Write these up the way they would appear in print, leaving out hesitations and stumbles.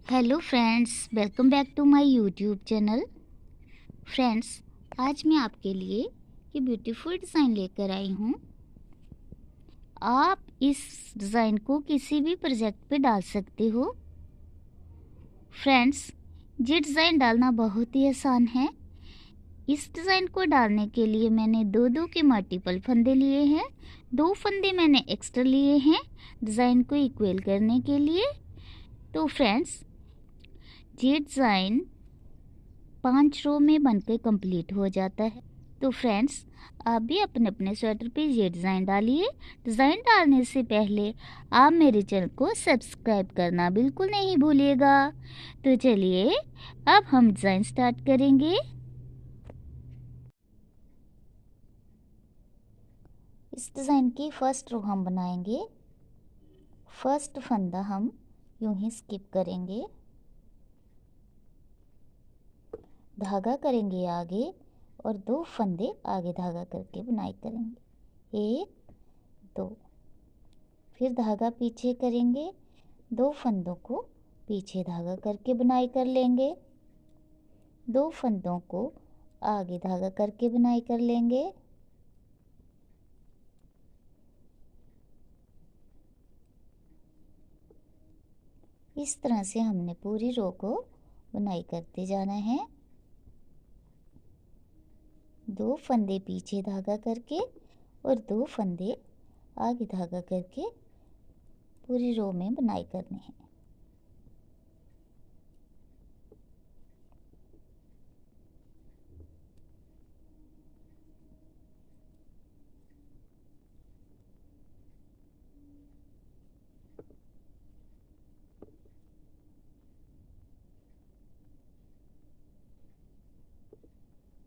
Hello friends, welcome back to my YouTube channel. Friends, आज मैं आपके लिए ये ब्यूटीफुल डिज़ाइन लेकर आई हूँ। आप इस डिज़ाइन को किसी भी प्रोजेक्ट पे डाल सकते हो। फ्रेंड्स, ये डिज़ाइन डालना बहुत ही आसान है। इस डिज़ाइन को डालने के लिए मैंने दो के मल्टीपल फंदे लिए हैं। 2 फंदे मैंने एक्स्ट्रा लिए हैं डिज़ाइन को इक्वल करने के लिए। तो फ्रेंड्स, ये डिज़ाइन 5 रो में बनकर कंप्लीट हो जाता है। तो फ्रेंड्स, आप भी अपने अपने स्वेटर पे ये डिज़ाइन डालिए। डिज़ाइन डालने से पहले आप मेरे चैनल को सब्सक्राइब करना बिल्कुल नहीं भूलिएगा। तो चलिए अब हम डिज़ाइन स्टार्ट करेंगे। इस डिज़ाइन की फर्स्ट रो हम बनाएंगे। फर्स्ट फंदा हम यूं ही स्किप करेंगे, धागा करेंगे आगे और 2 फंदे आगे धागा करके बुनाई करेंगे। 1 2, फिर धागा पीछे करेंगे, 2 फंदों को पीछे धागा करके बुनाई कर लेंगे, 2 फंदों को आगे धागा करके बुनाई कर लेंगे। इस तरह से हमने पूरी रो को बुनाई करते जाना है। 2 फंदे पीछे धागा करके और 2 फंदे आगे धागा करके पूरी रो में बुनाई करनी है।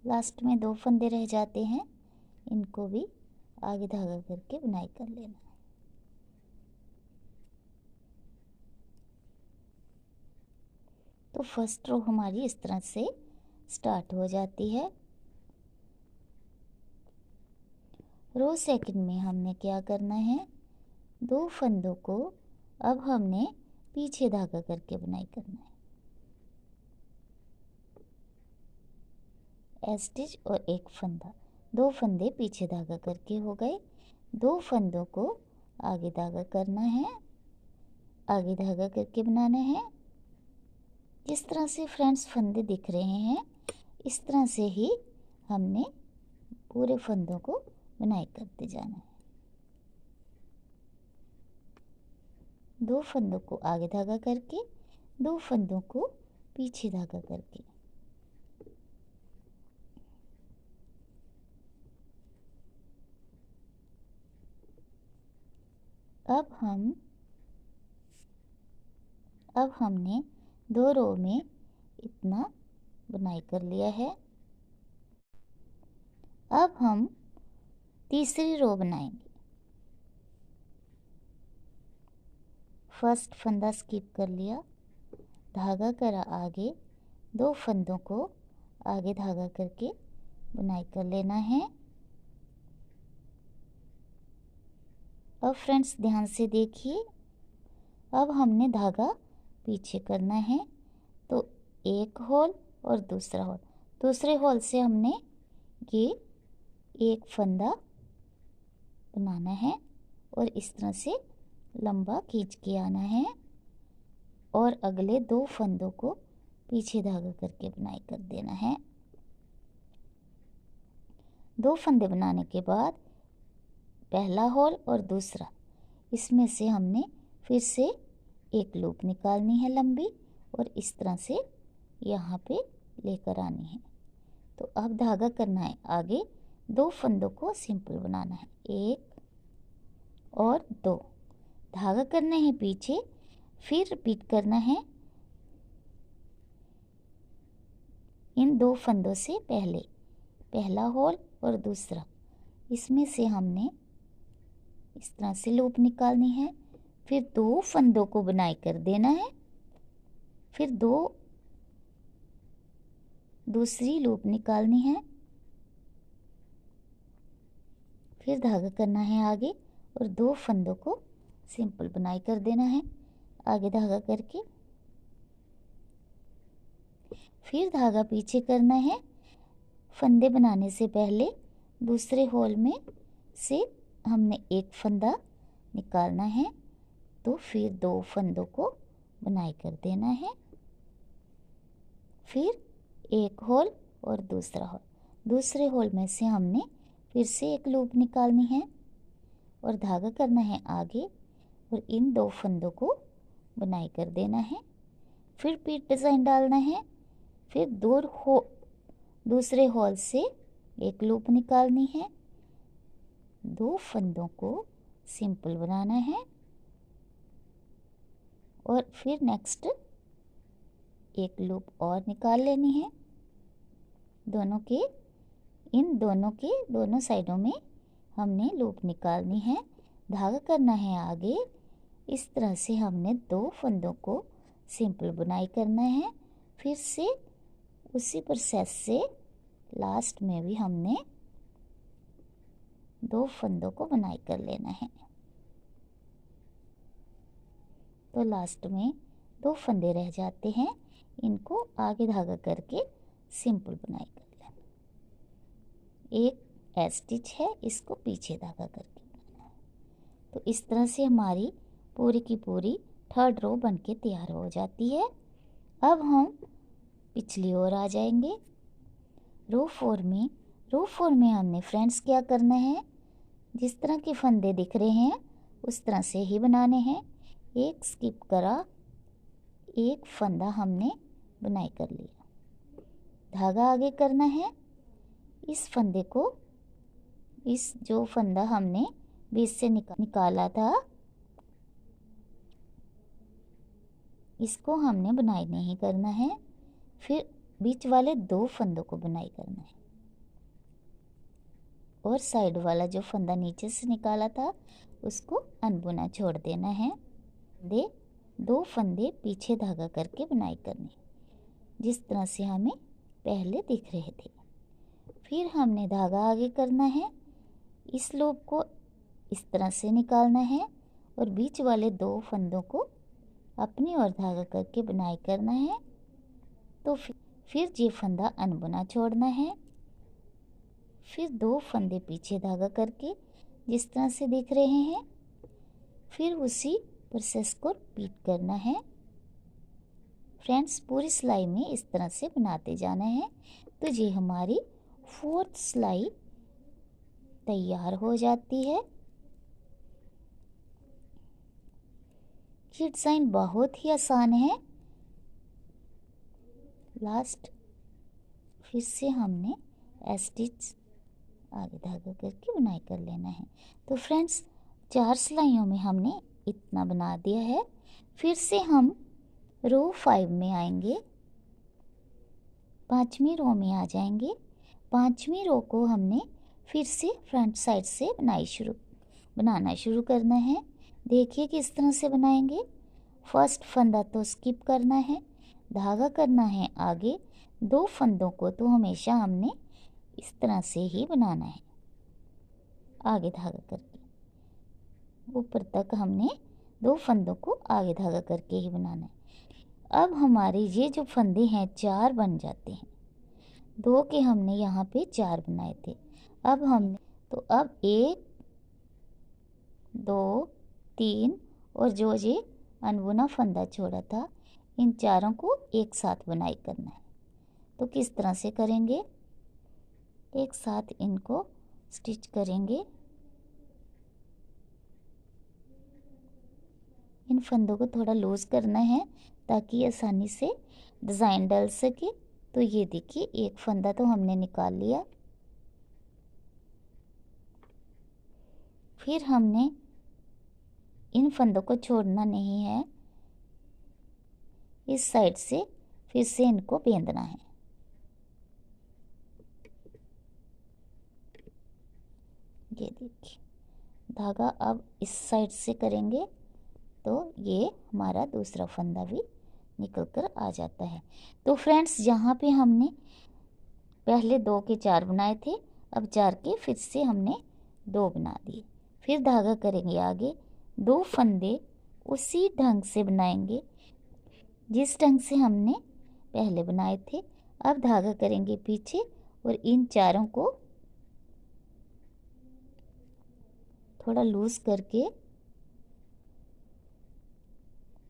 लास्ट में 2 फंदे रह जाते हैं, इनको भी आगे धागा करके बुनाई कर लेना है। तो फर्स्ट रो हमारी इस तरह से स्टार्ट हो जाती है। रो सेकंड में हमने क्या करना है, 2 फंदों को अब हमने पीछे धागा करके बुनाई करना है। स्टिच और 1 फंदा, 2 फंदे पीछे धागा करके हो गए। 2 फंदों को आगे धागा करना है, आगे धागा करके बनाना है। जिस तरह से फ्रेंड्स फंदे दिख रहे हैं, इस तरह से ही हमने पूरे फंदों को बुनाई करते जाना है। 2 फंदों को आगे धागा करके, 2 फंदों को पीछे धागा करके। अब हमने 2 रो में इतना बुनाई कर लिया है। अब हम तीसरी रो बनाएंगे। फर्स्ट फंदा स्किप कर लिया, धागा करा आगे, 2 फंदों को आगे धागा करके बुनाई कर लेना है। अब फ्रेंड्स ध्यान से देखिए, अब हमने धागा पीछे करना है। तो एक होल और दूसरा होल, दूसरे होल से हमने ये एक फंदा बनाना है और इस तरह से लंबा खींच के आना है और अगले 2 फंदों को पीछे धागा करके बुनाई कर देना है। 2 फंदे बनाने के बाद पहला होल और दूसरा, इसमें से हमने फिर से एक लूप निकालनी है लंबी और इस तरह से यहाँ पे लेकर आनी है। तो अब धागा करना है आगे, 2 फंदों को सिंपल बनाना है, 1 और 2, धागा करना है पीछे, फिर रिपीट करना है इन 2 फंदों से पहले, पहला होल और दूसरा, इसमें से हमने इस तरह से लूप निकालनी है, फिर 2 फंदों को बुनाई कर देना है, फिर 2 दूसरी लूप निकालनी है, फिर धागा करना है आगे और 2 फंदों को सिंपल बुनाई कर देना है आगे धागा करके। फिर धागा पीछे करना है। फंदे बनाने से पहले दूसरे होल में से हमने एक फंदा निकालना है, तो फिर 2 फंदों को बुनाई कर देना है। फिर एक होल और दूसरा होल, दूसरे होल में से हमने फिर से एक लूप निकालनी है और धागा करना है आगे और इन 2 फंदों को बुनाई कर देना है। फिर पीठ डिज़ाइन डालना है। फिर दूसरे होल से एक लूप निकालनी है, 2 फंदों को सिंपल बनाना है और फिर नेक्स्ट एक लूप और निकाल लेनी है। इन दोनों के दोनों साइडों में हमने लूप निकालनी है, धागा करना है आगे। इस तरह से हमने 2 फंदों को सिंपल बुनाई करना है। फिर से उसी प्रोसेस से लास्ट में भी हमने 2 फंदों को बुनाई कर लेना है। तो लास्ट में 2 फंदे रह जाते हैं, इनको आगे धागा करके सिंपल बुनाई कर लेना। एक एज स्टिच है, इसको पीछे धागा करके बनाना है। तो इस तरह से हमारी पूरी की पूरी 3rd रो बनके तैयार हो जाती है। अब हम पिछली ओर आ जाएंगे। रो 4 में हमने फ्रेंड्स क्या करना है, जिस तरह के फंदे दिख रहे हैं उस तरह से ही बनाने हैं। एक स्किप करा, एक फंदा हमने बुनाई कर लिया, धागा आगे करना है। इस फंदे को, इस जो फंदा हमने बीच से निकाला था, इसको हमने बुनाई नहीं करना है। फिर बीच वाले 2 फंदों को बुनाई करना है और साइड वाला जो फंदा नीचे से निकाला था उसको अनबुना छोड़ देना है। 2 फंदे पीछे धागा करके बुनाई करनी, जिस तरह से हमें पहले दिख रहे थे। फिर हमने धागा आगे करना है, इस लूप को इस तरह से निकालना है और बीच वाले 2 फंदों को अपनी ओर धागा करके बुनाई करना है। तो फिर ये फंदा अनबुना छोड़ना है। फिर 2 फंदे पीछे धागा करके जिस तरह से दिख रहे हैं, फिर उसी प्रोसेस को रिपीट करना है। फ्रेंड्स, पूरी सिलाई में इस तरह से बनाते जाना है। तो ये हमारी 4th सिलाई तैयार हो जाती है। ये डिज़ाइन बहुत ही आसान है। लास्ट फिर से हमने स्टिच आगे धागा करके बुनाई कर लेना है। तो फ्रेंड्स, 4 सिलाइयों में हमने इतना बना दिया है। फिर से हम रो 5 में आएंगे, 5वीं रो में आ जाएंगे। 5वीं रो को हमने फिर से फ्रंट साइड से बनाना शुरू करना है। देखिए किस तरह से बनाएंगे। फर्स्ट फंदा तो स्किप करना है, धागा करना है आगे। 2 फंदों को तो हमेशा हमने इस तरह से ही बनाना है, आगे धागा करके ऊपर तक हमने 2 फंदों को आगे धागा करके ही बनाना है। अब हमारे ये जो फंदे हैं 4 बन जाते हैं। 2 के हमने यहाँ पे 4 बनाए थे। अब 1 2 3 और जो ये अनबुना फंदा छोड़ा था, इन चारों को एक साथ बुनाई करना है। तो किस तरह से करेंगे, एक साथ इनको स्टिच करेंगे। इन फंदों को थोड़ा लूज करना है ताकि आसानी से डिज़ाइन डल सके। तो ये देखिए, एक फंदा तो हमने निकाल लिया। फिर हमने इन फंदों को छोड़ना नहीं है, इस साइड से फिर से इनको बांधना है। ये देखिए, धागा अब इस साइड से करेंगे तो ये हमारा दूसरा फंदा भी निकल कर आ जाता है। तो फ्रेंड्स, यहाँ पे हमने पहले 2 के 4 बनाए थे, अब 4 के फिर से हमने 2 बना दिए। फिर धागा करेंगे आगे, 2 फंदे उसी ढंग से बनाएंगे जिस ढंग से हमने पहले बनाए थे। अब धागा करेंगे पीछे और इन चारों को थोड़ा लूज करके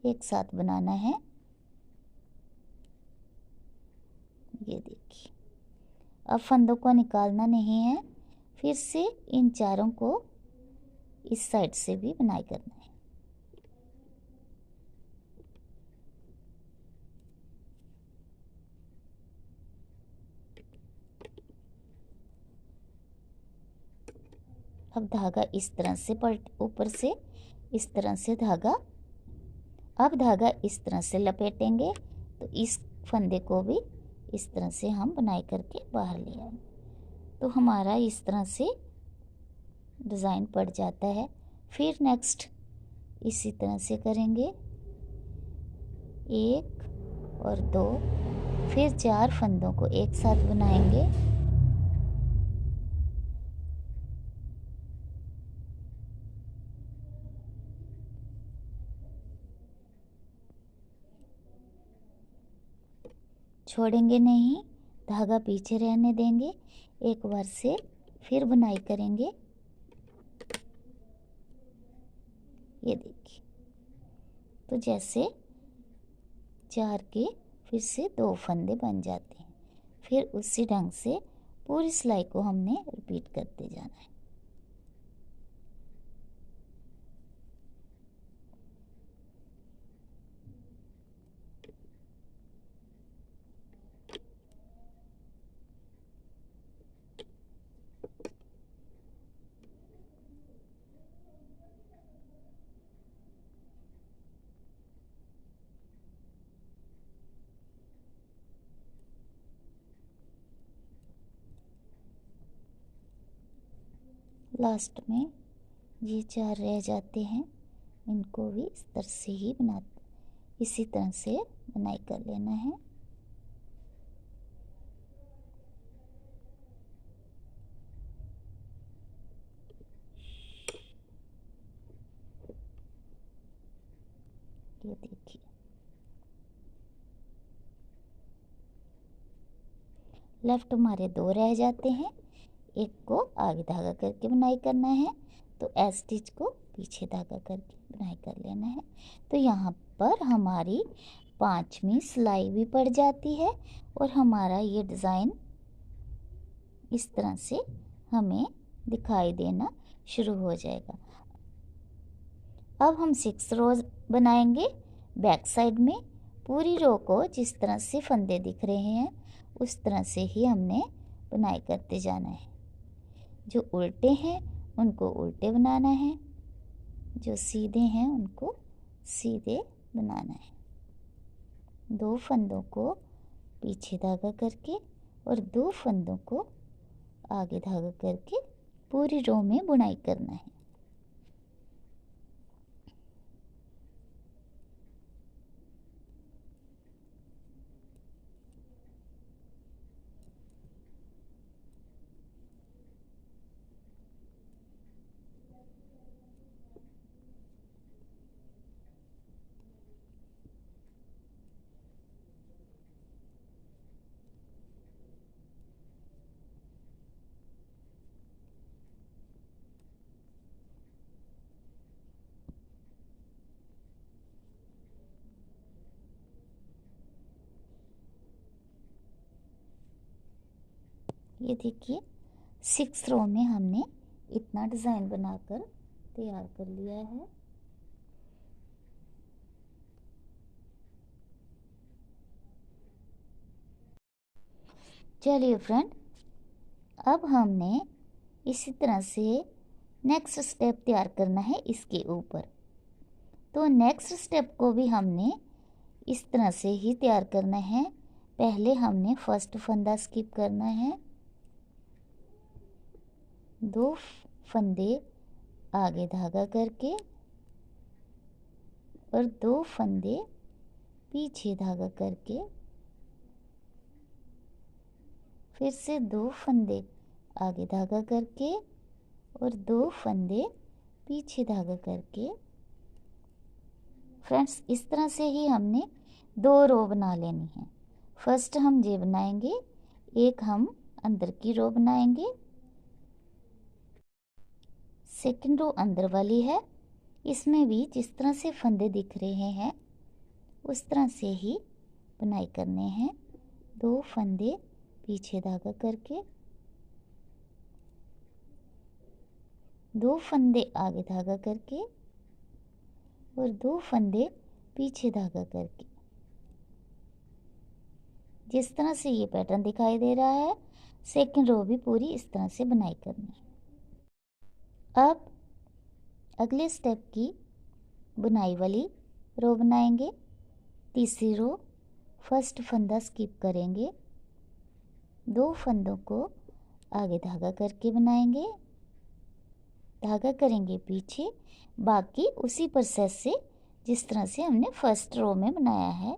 एक साथ बनाना है। ये देखिए, अब फंदों को निकालना नहीं है, फिर से इन चारों को इस साइड से भी बुनाई करना है। अब धागा इस तरह से पलट, ऊपर से इस तरह से धागा, अब धागा इस तरह से लपेटेंगे तो इस फंदे को भी इस तरह से हम बुनाई करके बाहर ले आएंगे। तो हमारा इस तरह से डिज़ाइन पड़ जाता है। फिर नेक्स्ट इसी तरह से करेंगे, 1 और 2, फिर 4 फंदों को एक साथ बनाएंगे। छोड़ेंगे नहीं, धागा पीछे रहने देंगे। एक बार से फिर बुनाई करेंगे। ये देखिए, तो जैसे 4 के फिर से 2 फंदे बन जाते हैं। फिर उसी ढंग से पूरी सिलाई को हमने रिपीट करते जाना है। लास्ट में ये 4 रह जाते हैं, इनको भी इस तरह से ही इसी तरह से बुनाई कर लेना है। ये देखिए, लेफ्ट हमारे 2 रह जाते हैं, एक को आगे धागा करके बुनाई करना है, तो एज स्टिच को पीछे धागा करके बुनाई कर लेना है। तो यहाँ पर हमारी 5वीं सिलाई भी पड़ जाती है और हमारा ये डिज़ाइन इस तरह से हमें दिखाई देना शुरू हो जाएगा। अब हम 6 रोज बनाएंगे बैक साइड में। पूरी रो को जिस तरह से फंदे दिख रहे हैं उस तरह से ही हमने बुनाई करते जाना है। जो उल्टे हैं उनको उल्टे बनाना है, जो सीधे हैं उनको सीधे बनाना है। 2 फंदों को पीछे धागा करके और 2 फंदों को आगे धागा करके पूरी रो में बुनाई करना है। ये देखिए, 6 रो में हमने इतना डिज़ाइन बनाकर तैयार कर लिया है। चलिए फ्रेंड, अब हमने इसी तरह से नेक्स्ट स्टेप तैयार करना है इसके ऊपर। तो नेक्स्ट स्टेप को भी हमने इस तरह से ही तैयार करना है। पहले हमने फर्स्ट फंदा स्किप करना है, 2 फंदे आगे धागा करके और 2 फंदे पीछे धागा करके, फिर से 2 फंदे आगे धागा करके और 2 फंदे पीछे धागा करके। फ्रेंड्स, इस तरह से ही हमने 2 रो बना लेनी है। फर्स्ट हम ये बनाएंगे, एक हम अंदर की रो बनाएंगे, सेकंड रो अंदर वाली है। इसमें भी जिस तरह से फंदे दिख रहे हैं उस तरह से ही बुनाई करने हैं। 2 फंदे पीछे धागा करके, 2 फंदे आगे धागा करके और 2 फंदे पीछे धागा करके। जिस तरह से ये पैटर्न दिखाई दे रहा है, सेकंड रो भी पूरी इस तरह से बुनाई करनी है। अब अगले स्टेप की बुनाई वाली रो बनाएंगे। तीसरी रो, फर्स्ट फंदा स्किप करेंगे, 2 फंदों को आगे धागा करके बनाएंगे, धागा करेंगे पीछे। बाकी उसी प्रोसेस से जिस तरह से हमने फर्स्ट रो में बनाया है,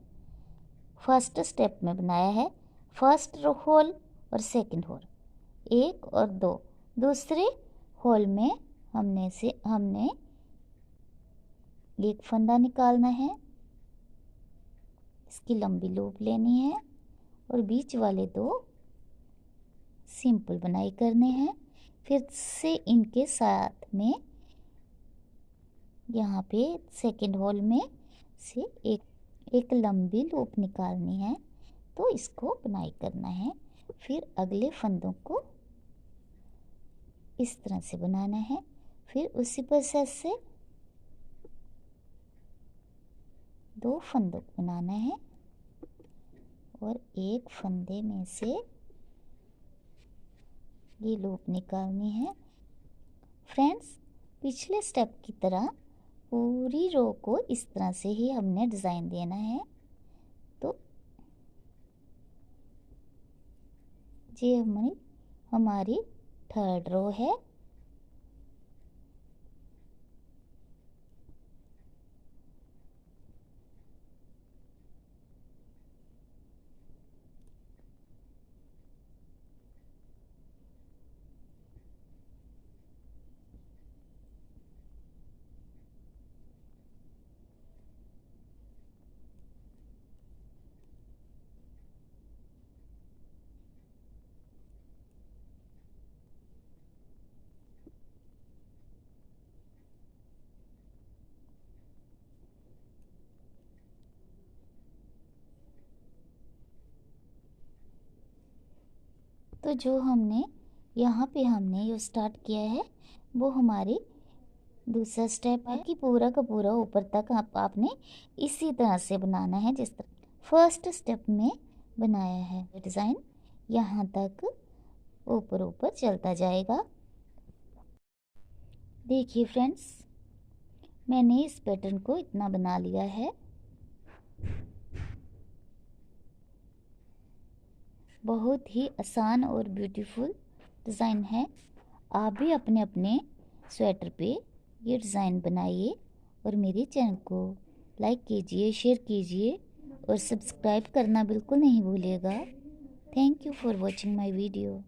फर्स्ट स्टेप में बनाया है। फर्स्ट होल और सेकंड होल, 1 और 2, दूसरे होल में हमने एक फंदा निकालना है, इसकी लंबी लूप लेनी है और बीच वाले 2 सिंपल बुनाई करने हैं। फिर से इनके साथ में यहाँ पे सेकंड होल में से एक लंबी लूप निकालनी है, तो इसको बुनाई करना है। फिर अगले फंदों को इस तरह से बनाना है। फिर उसी प्रोसेस से 2 फंदों को बनाना है और एक फंदे में से ये लूप निकालनी है। फ्रेंड्स, पिछले स्टेप की तरह पूरी रो को इस तरह से ही हमने डिज़ाइन देना है। तो ये हमारी थर्ड रो है। तो जो हमने यहाँ पे हमने जो स्टार्ट किया है वो हमारी दूसरा स्टेप है कि पूरा का पूरा ऊपर तक आपने इसी तरह से बनाना है जिस तरह फर्स्ट स्टेप में बनाया है। डिज़ाइन यहाँ तक ऊपर ऊपर चलता जाएगा। देखिए फ्रेंड्स, मैंने इस पैटर्न को इतना बना लिया है। बहुत ही आसान और ब्यूटीफुल डिज़ाइन है। आप भी अपने अपने स्वेटर पे ये डिज़ाइन बनाइए और मेरे चैनल को लाइक कीजिए, शेयर कीजिए और सब्सक्राइब करना बिल्कुल नहीं भूलिएगा। Thank you for watching my video.